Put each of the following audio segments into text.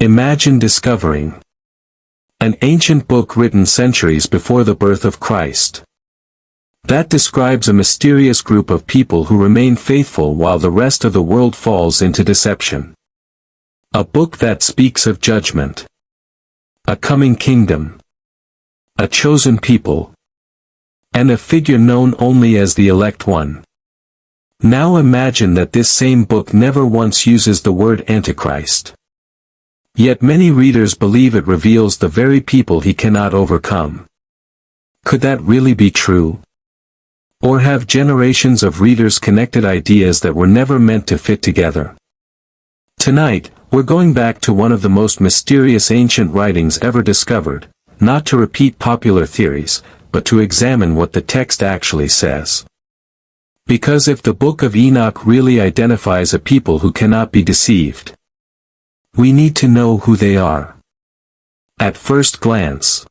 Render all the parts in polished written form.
Imagine discovering an ancient book written centuries before the birth of Christ. That describes a mysterious group of people who remain faithful while the rest of the world falls into deception. A book that speaks of judgment, a coming kingdom, a chosen people, and a figure known only as the elect one. Now imagine that this same book never once uses the word Antichrist. Yet many readers believe it reveals the very people he cannot overcome. Could that really be true? Or have generations of readers connected ideas that were never meant to fit together? Tonight, we're going back to one of the most mysterious ancient writings ever discovered, not to repeat popular theories, but to examine what the text actually says. Because if the Book of Enoch really identifies a people who cannot be deceived, we need to know who they are. At first glance,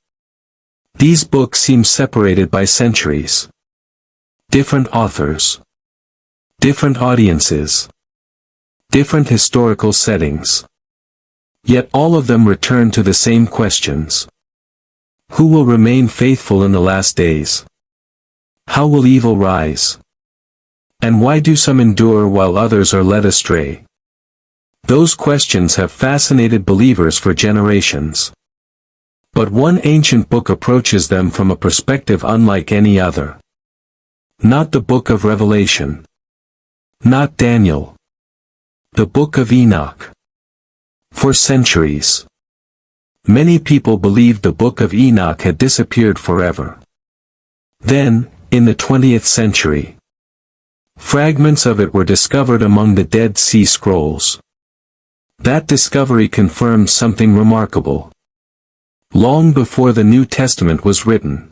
these books seem separated by centuries. Different authors, different audiences, different historical settings. Yet all of them return to the same questions. Who will remain faithful in the last days? How will evil rise? And why do some endure while others are led astray? Those questions have fascinated believers for generations. But one ancient book approaches them from a perspective unlike any other. Not the Book of Revelation. Not Daniel. The Book of Enoch. For centuries, many people believed the Book of Enoch had disappeared forever. Then, in the 20th century, fragments of it were discovered among the Dead Sea Scrolls. That discovery confirms something remarkable. Long before the New Testament was written,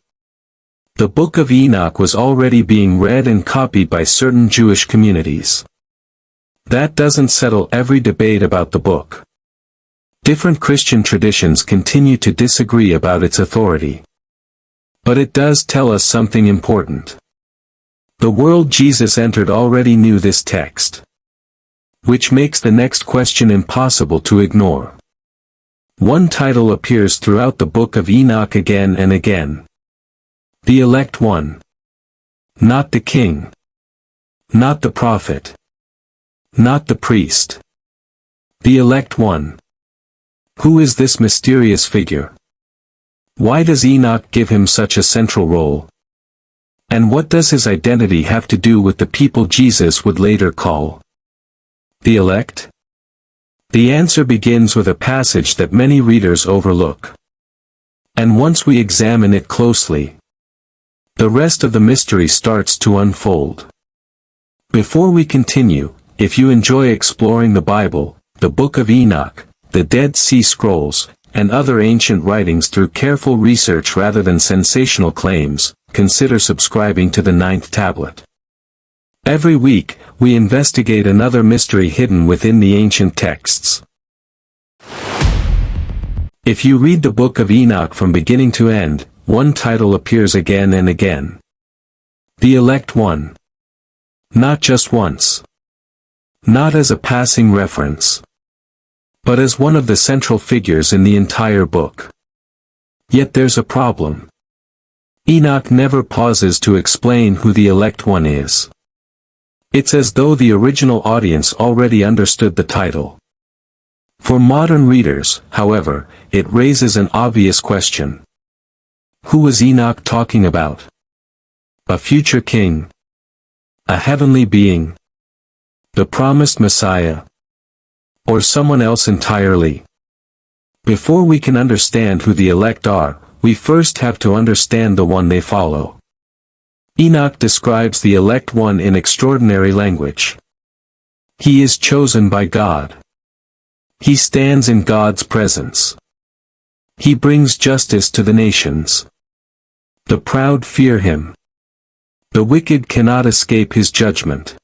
the Book of Enoch was already being read and copied by certain Jewish communities. That doesn't settle every debate about the book. Different Christian traditions continue to disagree about its authority. But it does tell us something important. The world Jesus entered already knew this text, which makes the next question impossible to ignore. One title appears throughout the Book of Enoch again and again. The elect one. Not the king. Not the prophet. Not the priest. The elect one. Who is this mysterious figure? Why does Enoch give him such a central role? And what does his identity have to do with the people Jesus would later call the elect? The answer begins with a passage that many readers overlook. And once we examine it closely, the rest of the mystery starts to unfold. Before we continue, if you enjoy exploring the Bible, the Book of Enoch, the Dead Sea Scrolls, and other ancient writings through careful research rather than sensational claims, consider subscribing to the 9th Tablet. Every week, we investigate another mystery hidden within the ancient texts. If you read the Book of Enoch from beginning to end, one title appears again and again. The elect one. Not just once. Not as a passing reference, but as one of the central figures in the entire book. Yet there's a problem. Enoch never pauses to explain who the elect one is. It's as though the original audience already understood the title. For modern readers, however, it raises an obvious question. Who was Enoch talking about? A future king? A heavenly being? The promised Messiah? Or someone else entirely? Before we can understand who the elect are, we first have to understand the one they follow. Enoch describes the elect one in extraordinary language. He is chosen by God. He stands in God's presence. He brings justice to the nations. The proud fear him. The wicked cannot escape his judgment.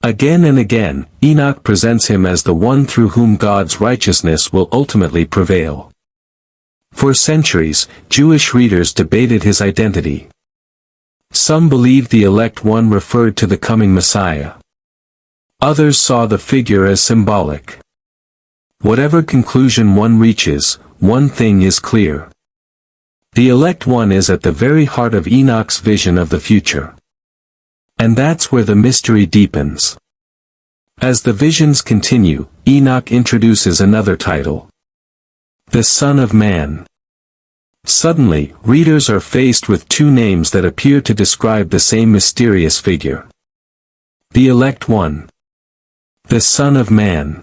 Again and again, Enoch presents him as the one through whom God's righteousness will ultimately prevail. For centuries, Jewish readers debated his identity. Some believed the elect one referred to the coming Messiah. Others saw the figure as symbolic. Whatever conclusion one reaches, one thing is clear. The elect one is at the very heart of Enoch's vision of the future. And that's where the mystery deepens. As the visions continue, Enoch introduces another title. The Son of Man. Suddenly, readers are faced with two names that appear to describe the same mysterious figure. The elect one. The Son of Man.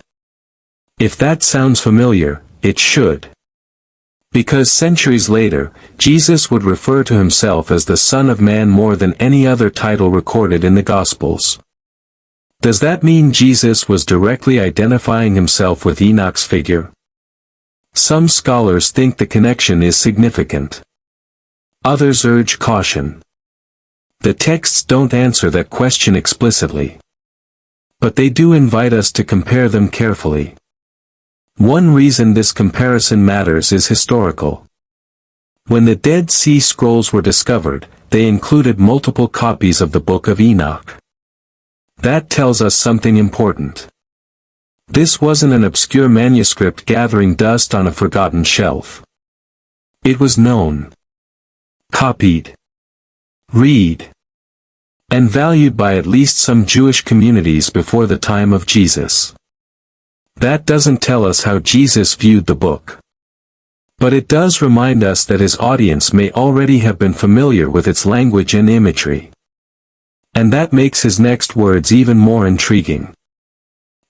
If that sounds familiar, it should. Because centuries later, Jesus would refer to himself as the Son of Man more than any other title recorded in the Gospels. Does that mean Jesus was directly identifying himself with Enoch's figure? Some scholars think the connection is significant. Others urge caution. The texts don't answer that question explicitly. But they do invite us to compare them carefully. One reason this comparison matters is historical. When the Dead Sea Scrolls were discovered, they included multiple copies of the Book of Enoch. That tells us something important. This wasn't an obscure manuscript gathering dust on a forgotten shelf. It was known, copied, read, and valued by at least some Jewish communities before the time of Jesus. That doesn't tell us how Jesus viewed the book. But it does remind us that his audience may already have been familiar with its language and imagery. And that makes his next words even more intriguing.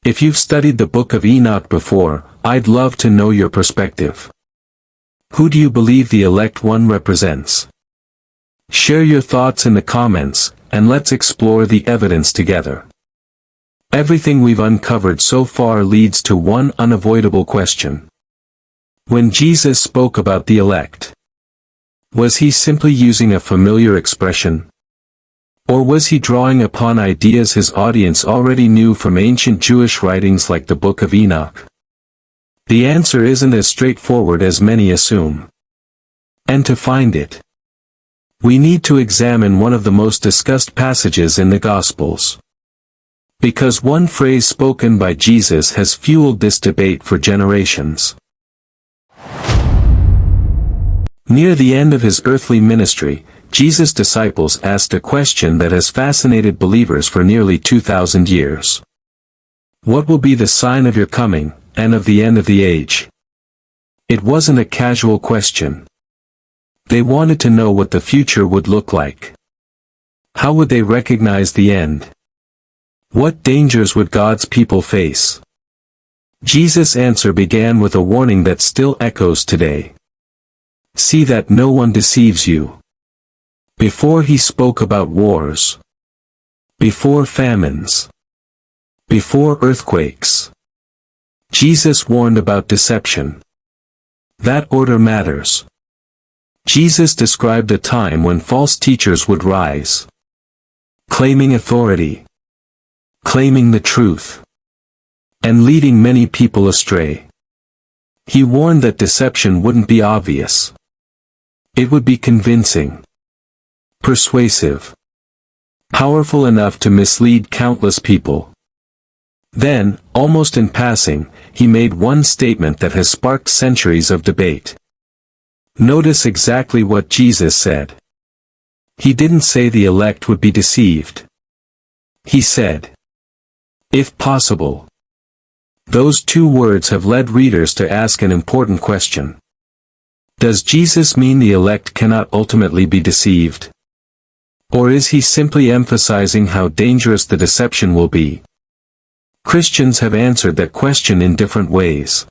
If you've studied the Book of Enoch before, I'd love to know your perspective. Who do you believe the elect one represents? Share your thoughts in the comments, and let's explore the evidence together. Everything we've uncovered so far leads to one unavoidable question. When Jesus spoke about the elect, was he simply using a familiar expression? Or was he drawing upon ideas his audience already knew from ancient Jewish writings like the Book of Enoch? The answer isn't as straightforward as many assume. And to find it, we need to examine one of the most discussed passages in the Gospels. Because one phrase spoken by Jesus has fueled this debate for generations. Near the end of his earthly ministry, Jesus' disciples asked a question that has fascinated believers for nearly 2,000 years. What will be the sign of your coming, and of the end of the age? It wasn't a casual question. They wanted to know what the future would look like. How would they recognize the end? What dangers would God's people face? Jesus' answer began with a warning that still echoes today. See that no one deceives you. Before he spoke about wars, before famines, before earthquakes, Jesus warned about deception. That order matters. Jesus described a time when false teachers would rise, claiming authority, claiming the truth, and leading many people astray. He warned that deception wouldn't be obvious. It would be convincing, persuasive, powerful enough to mislead countless people. Then, almost in passing, he made one statement that has sparked centuries of debate. Notice exactly what Jesus said. He didn't say the elect would be deceived. He said, if possible. Those two words have led readers to ask an important question. Does Jesus mean the elect cannot ultimately be deceived? Or is he simply emphasizing how dangerous the deception will be? Christians have answered that question in different ways.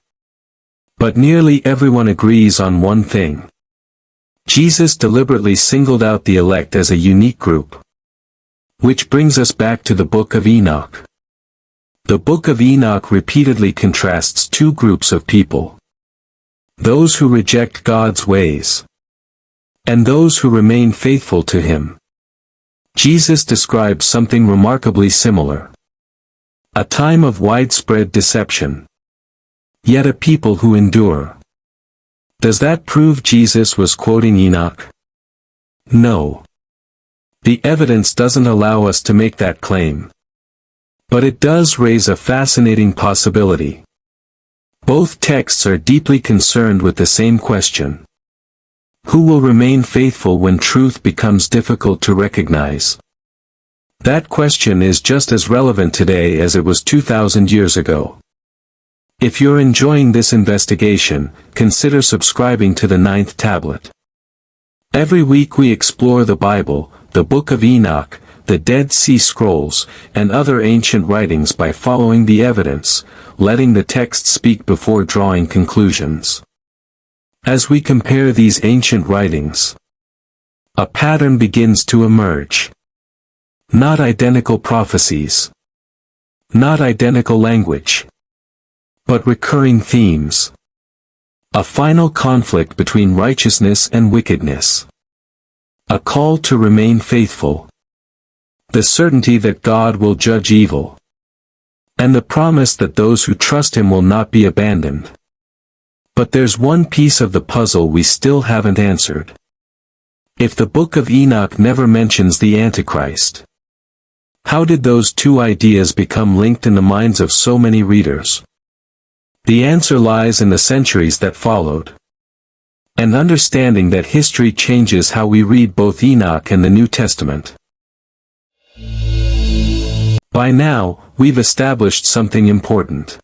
But nearly everyone agrees on one thing. Jesus deliberately singled out the elect as a unique group. Which brings us back to the Book of Enoch. The Book of Enoch repeatedly contrasts two groups of people. Those who reject God's ways, and those who remain faithful to him. Jesus describes something remarkably similar. A time of widespread deception. Yet a people who endure. Does that prove Jesus was quoting Enoch? No. The evidence doesn't allow us to make that claim. But it does raise a fascinating possibility. Both texts are deeply concerned with the same question. Who will remain faithful when truth becomes difficult to recognize? That question is just as relevant today as it was 2,000 years ago. If you're enjoying this investigation, consider subscribing to the 9th tablet. Every week we explore the Bible, the Book of Enoch, the Dead Sea Scrolls, and other ancient writings by following the evidence, letting the text speak before drawing conclusions. As we compare these ancient writings, a pattern begins to emerge. Not identical prophecies. Not identical language. But recurring themes. A final conflict between righteousness and wickedness. A call to remain faithful. The certainty that God will judge evil. And the promise that those who trust Him will not be abandoned. But there's one piece of the puzzle we still haven't answered. If the Book of Enoch never mentions the Antichrist, how did those two ideas become linked in the minds of so many readers? The answer lies in the centuries that followed. And understanding that history changes how we read both Enoch and the New Testament. By now, we've established something important.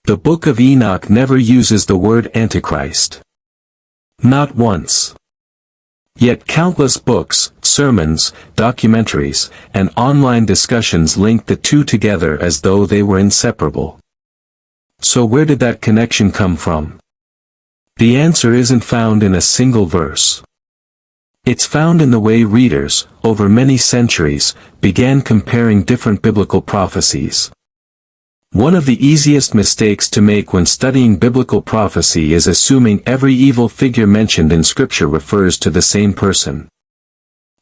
The Book of Enoch never uses the word Antichrist. Not once. Yet countless books, sermons, documentaries, and online discussions link the two together as though they were inseparable. So where did that connection come from? The answer isn't found in a single verse. It's found in the way readers, over many centuries, began comparing different biblical prophecies. One of the easiest mistakes to make when studying biblical prophecy is assuming every evil figure mentioned in Scripture refers to the same person.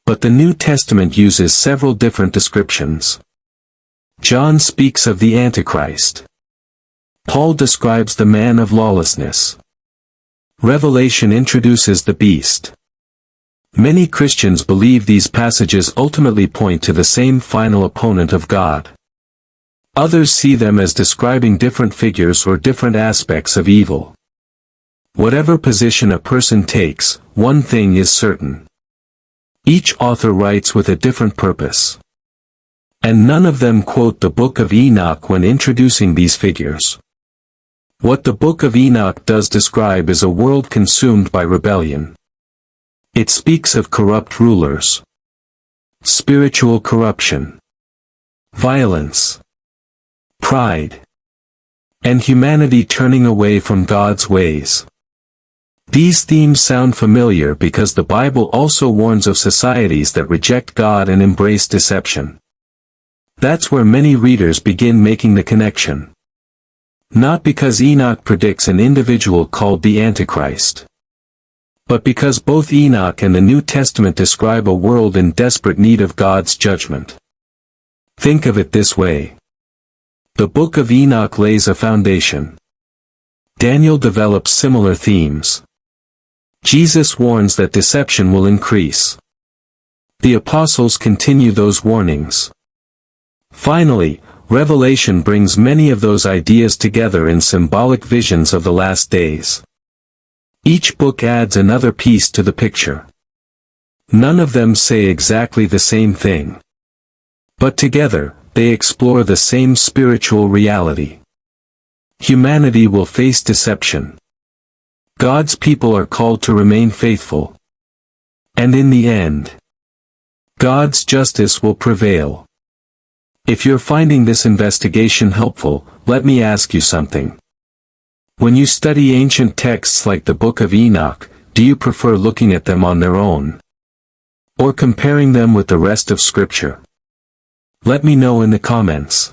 But the New Testament uses several different descriptions. John speaks of the Antichrist. Paul describes the man of lawlessness. Revelation introduces the beast. Many Christians believe these passages ultimately point to the same final opponent of God. Others see them as describing different figures or different aspects of evil. Whatever position a person takes, one thing is certain. Each author writes with a different purpose. And none of them quote the Book of Enoch when introducing these figures. What the Book of Enoch does describe is a world consumed by rebellion. It speaks of corrupt rulers, spiritual corruption, violence, pride, and humanity turning away from God's ways. These themes sound familiar because the Bible also warns of societies that reject God and embrace deception. That's where many readers begin making the connection. Not because Enoch predicts an individual called the Antichrist, but because both Enoch and the New Testament describe a world in desperate need of God's judgment. Think of it this way. The Book of Enoch lays a foundation. Daniel develops similar themes. Jesus warns that deception will increase. The apostles continue those warnings. Finally, Revelation brings many of those ideas together in symbolic visions of the last days. Each book adds another piece to the picture. None of them say exactly the same thing. But together, they explore the same spiritual reality. Humanity will face deception. God's people are called to remain faithful. And in the end, God's justice will prevail. If you're finding this investigation helpful, let me ask you something. When you study ancient texts like the Book of Enoch, do you prefer looking at them on their own? Or comparing them with the rest of Scripture? Let me know in the comments.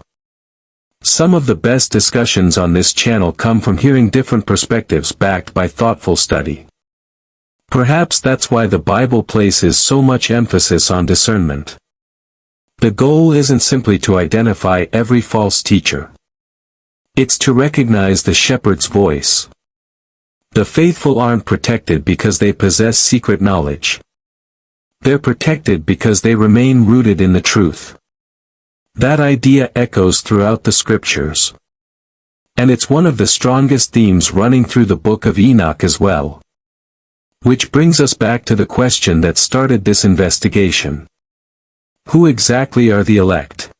Some of the best discussions on this channel come from hearing different perspectives backed by thoughtful study. Perhaps that's why the Bible places so much emphasis on discernment. The goal isn't simply to identify every false teacher. It's to recognize the shepherd's voice. The faithful aren't protected because they possess secret knowledge. They're protected because they remain rooted in the truth. That idea echoes throughout the Scriptures. And it's one of the strongest themes running through the Book of Enoch as well. Which brings us back to the question that started this investigation. Who exactly are the elect?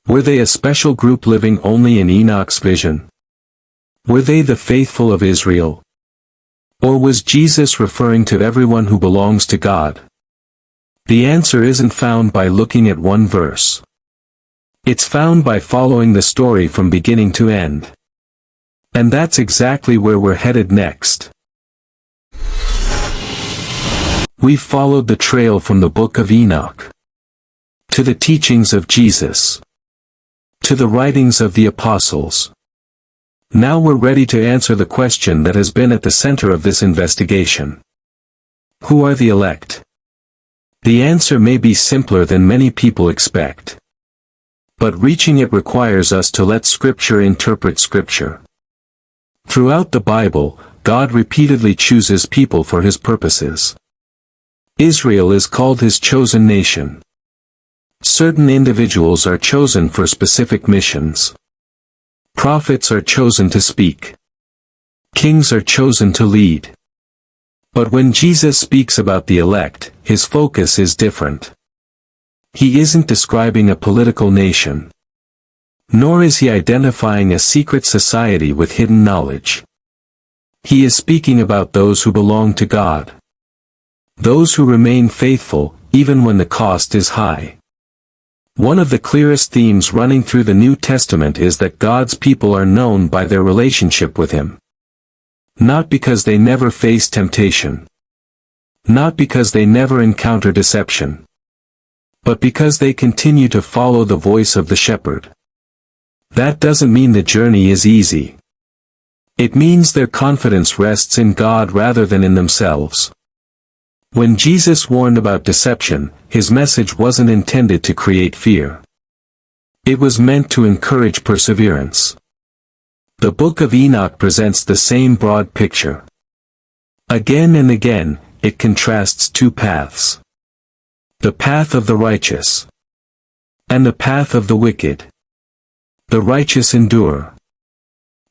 Were they a special group living only in Enoch's vision? Were they the faithful of Israel? Or was Jesus referring to everyone who belongs to God? The answer isn't found by looking at one verse. It's found by following the story from beginning to end. And that's exactly where we're headed next. We've followed the trail from the Book of Enoch to the teachings of Jesus, to the writings of the apostles. Now we're ready to answer the question that has been at the center of this investigation. Who are the elect? The answer may be simpler than many people expect. But reaching it requires us to let Scripture interpret Scripture. Throughout the Bible, God repeatedly chooses people for His purposes. Israel is called His chosen nation. Certain individuals are chosen for specific missions. Prophets are chosen to speak. Kings are chosen to lead. But when Jesus speaks about the elect, His focus is different. He isn't describing a political nation. Nor is He identifying a secret society with hidden knowledge. He is speaking about those who belong to God. Those who remain faithful, even when the cost is high. One of the clearest themes running through the New Testament is that God's people are known by their relationship with Him. Not because they never face temptation. Not because they never encounter deception. But because they continue to follow the voice of the shepherd. That doesn't mean the journey is easy. It means their confidence rests in God rather than in themselves. When Jesus warned about deception, His message wasn't intended to create fear. It was meant to encourage perseverance. The Book of Enoch presents the same broad picture. Again and again, it contrasts two paths. The path of the righteous. And the path of the wicked. The righteous endure.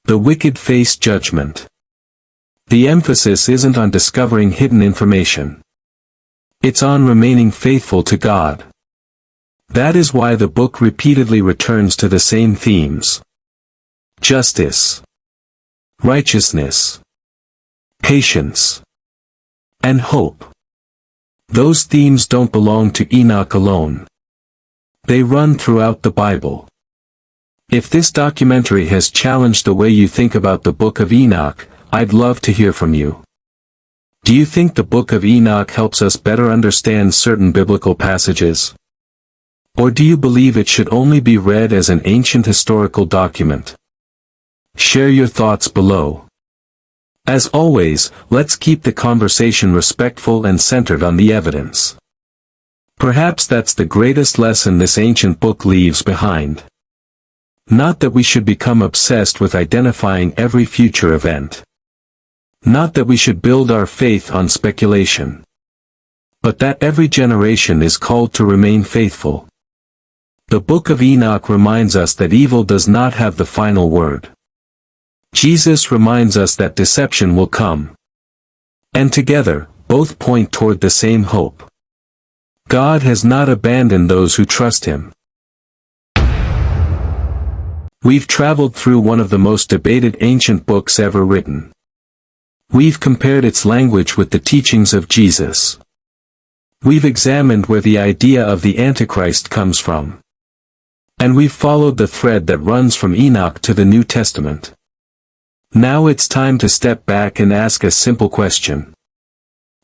The wicked face judgment. The emphasis isn't on discovering hidden information. It's on remaining faithful to God. That is why the book repeatedly returns to the same themes. Justice. Righteousness. Patience. And hope. Those themes don't belong to Enoch alone. They run throughout the Bible. If this documentary has challenged the way you think about the Book of Enoch, I'd love to hear from you. Do you think the Book of Enoch helps us better understand certain biblical passages? Or do you believe it should only be read as an ancient historical document? Share your thoughts below. As always, let's keep the conversation respectful and centered on the evidence. Perhaps that's the greatest lesson this ancient book leaves behind. Not that we should become obsessed with identifying every future event. Not that we should build our faith on speculation. But that every generation is called to remain faithful. The Book of Enoch reminds us that evil does not have the final word. Jesus reminds us that deception will come. And together, both point toward the same hope. God has not abandoned those who trust Him. We've traveled through one of the most debated ancient books ever written. We've compared its language with the teachings of Jesus. We've examined where the idea of the Antichrist comes from. And we've followed the thread that runs from Enoch to the New Testament. Now it's time to step back and ask a simple question.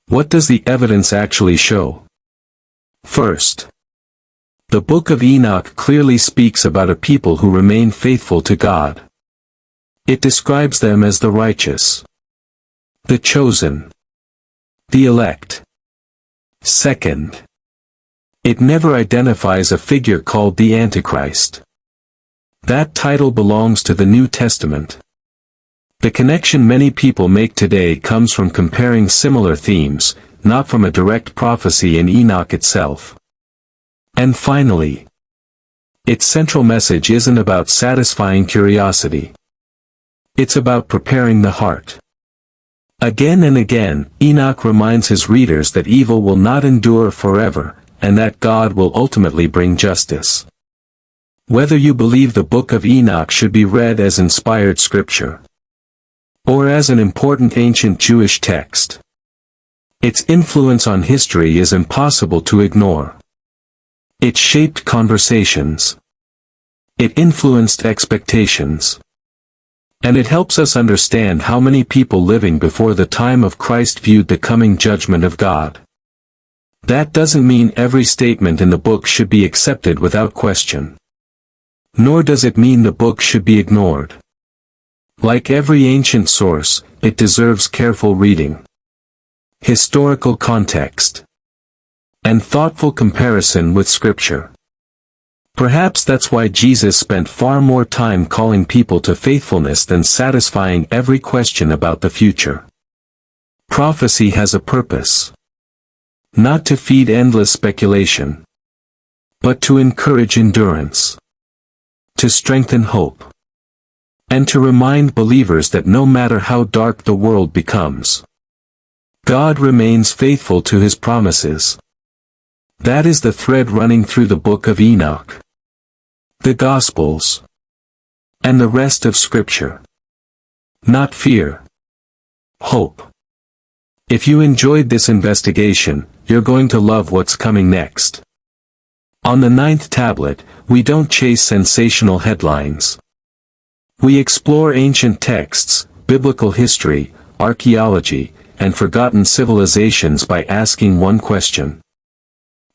What does the evidence actually show? First, the Book of Enoch clearly speaks about a people who remain faithful to God. It describes them as the righteous. The chosen. The elect. Second, it never identifies a figure called the Antichrist. That title belongs to the New Testament. The connection many people make today comes from comparing similar themes, not from a direct prophecy in Enoch itself. And finally, its central message isn't about satisfying curiosity. It's about preparing the heart. Again and again, Enoch reminds his readers that evil will not endure forever, and that God will ultimately bring justice. Whether you believe the Book of Enoch should be read as inspired scripture, or as an important ancient Jewish text, its influence on history is impossible to ignore. It shaped conversations. It influenced expectations. And it helps us understand how many people living before the time of Christ viewed the coming judgment of God. That doesn't mean every statement in the book should be accepted without question. Nor does it mean the book should be ignored. Like every ancient source, it deserves careful reading, historical context, and thoughtful comparison with Scripture. Perhaps that's why Jesus spent far more time calling people to faithfulness than satisfying every question about the future. Prophecy has a purpose. Not to feed endless speculation, but to encourage endurance, to strengthen hope, and to remind believers that no matter how dark the world becomes, God remains faithful to his promises. That is the thread running through the Book of Enoch, the Gospels, and the rest of Scripture. Not fear. Hope. If you enjoyed this investigation, you're going to love what's coming next. On the 9th tablet, we don't chase sensational headlines. We explore ancient texts, biblical history, archaeology, and forgotten civilizations by asking one question.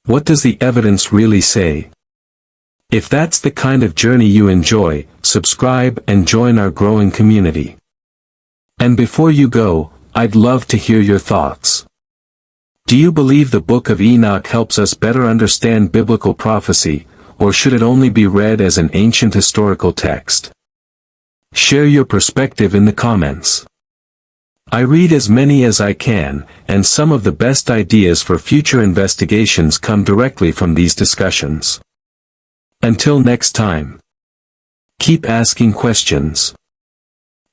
What does the evidence really say? If that's the kind of journey you enjoy, subscribe and join our growing community. And before you go, I'd love to hear your thoughts. Do you believe the Book of Enoch helps us better understand biblical prophecy, or should it only be read as an ancient historical text? Share your perspective in the comments. I read as many as I can, and some of the best ideas for future investigations come directly from these discussions. Until next time. Keep asking questions.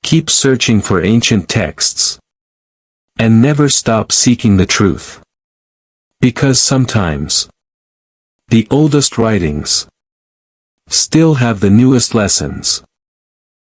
Keep searching for ancient texts. And never stop seeking the truth. Because sometimes, the oldest writings still have the newest lessons.